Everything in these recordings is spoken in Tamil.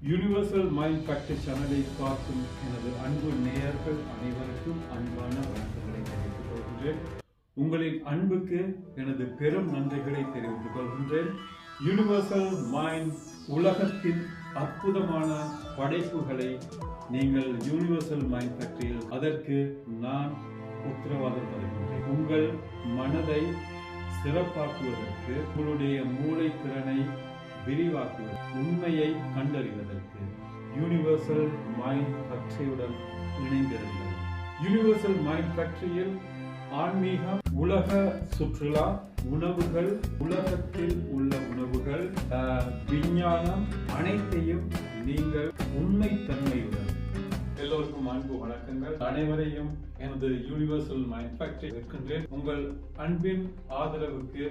யூனிவர்சல் மைண்ட் ஃபேக்டரி சேனலை பார்க்கும் எனது அன்பு நேயர்கள் அனைவருக்கும் அன்பான வணக்கங்களை தெரிவித்துக் கொள்கின்றேன். உங்களின் அன்புக்கு எனது பெரும் நன்றிகளை தெரிவித்துக் கொள்கின்றேன். யூனிவர்சல் மைண்ட் உலகத்தின் அற்புதமான படைப்புகளை நீங்கள் யூனிவர்சல் மைண்ட் ஃபேக்டரியில் அதற்கு நான் உத்தரவாதம் தருகின்றேன். உங்கள் மனதை சிறப்பாக்குவதற்கு, உங்களுடைய மூளை திறனை விரிவாக்குவது, உண்மையை கண்டறிவதற்கு யூனிவர்சல் மைண்ட் ஃபேக்டரியுடன் இணைந்திருங்கள். யூனிவர்சல் மைண்ட் ஃபேக்டரியில் ஆன்மீகம், உலக சுற்றுலா, உணவுகள், உலகத்தில் உள்ள உணவுகள், விஞ்ஞானம் அனைத்தையும் நீங்கள் உண்மைத்தன்மையுடன். எல்லோருக்கும் அன்பு வணக்கங்கள். அனைவரையும் எனது யூனிவர்சல் மைண்ட் ஃபேக்டரி இருக்கின்றேன். உங்கள் அன்பின் ஆதரவுக்கு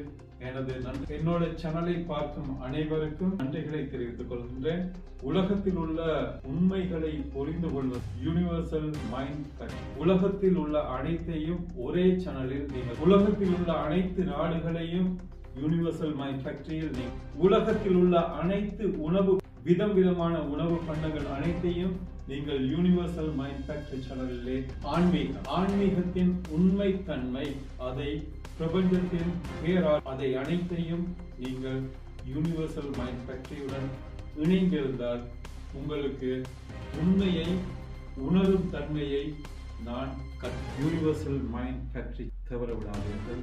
எனது என்னோட சேனலை பார்க்கும் அனைவருக்கும் நன்றிகளை தெரிவித்துக் கொள்கின்றேன். உலகத்தில் உள்ள உண்மைகளை புரிந்து கொள்வது யூனிவர்சல் மைண்ட் ஃபேக்டரி. உலகத்தில் உள்ள அனைத்தையும் ஒரே சேனலில் நீங்கள், உலகத்தில் உள்ள அனைத்து நாடுகளையும் யூனிவர்சல் மைண்ட் ஃபேக்டரியில் நீங்கள், உலகத்தில் உள்ள அனைத்து உணவு விதமான உணவு பண்டங்கள் அனைத்தையும் நீங்கள் யூனிவர்சல் மைண்ட் ஃபேக்டரி சேனலிலே ஆன்மீகத்தின் உண்மைத்தன்மை, அதை பிரபஞ்சத்தின் பேரால், அதை அனைத்தையும் நீங்கள் யூனிவர்சல் மைண்ட் ஃபேக்டரியுடன் இணைந்திருந்தால் உங்களுக்கு உண்மையை உணரும் தன்மையை நான் யூனிவர்சல் மைண்ட் ஃபேக்டரி தவற விடாதீர்கள்.